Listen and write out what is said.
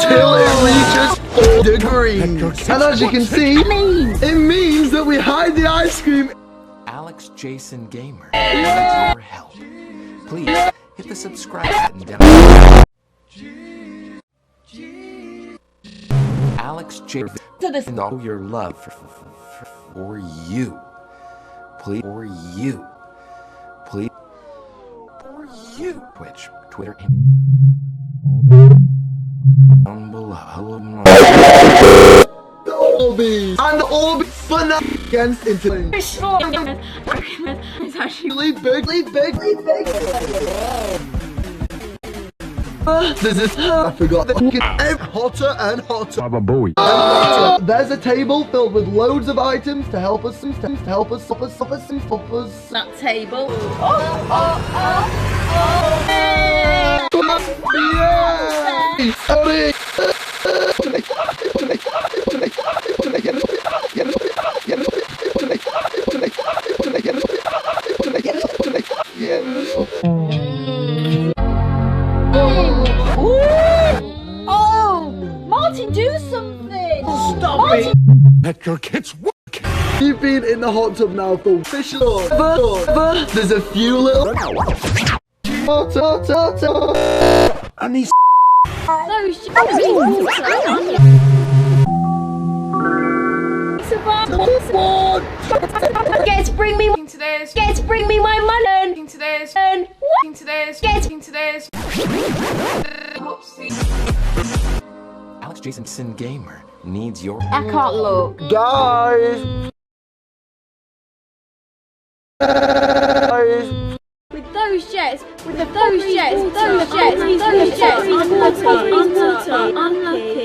until it reaches 4 degrees. And as you can see, it means that we hide the ice cream. Alex Jason Gamer needs your help. Please hit the subscribe button down below. Alex Jason and all your love for you. Please, for you. Please, for you. Twitch, Twitter, and down below. Orbeez and Orbeez for now against Interlink. It's actually Big. This is I forgot that hotter and hotter. Baba Booey. There's a table filled with loads of items to help us stop us. that table. Yeah! Sorry. Oh, Martin, do something! Stop it! Let your kids work. You've been in the hot tub now for official. There's a few little. And these Get to bring me to this. Get to bring me my money. To this. And what? To this. Get to this. Alex Jason Gamer needs your I can't look. Guys. With those jets. Unlucky.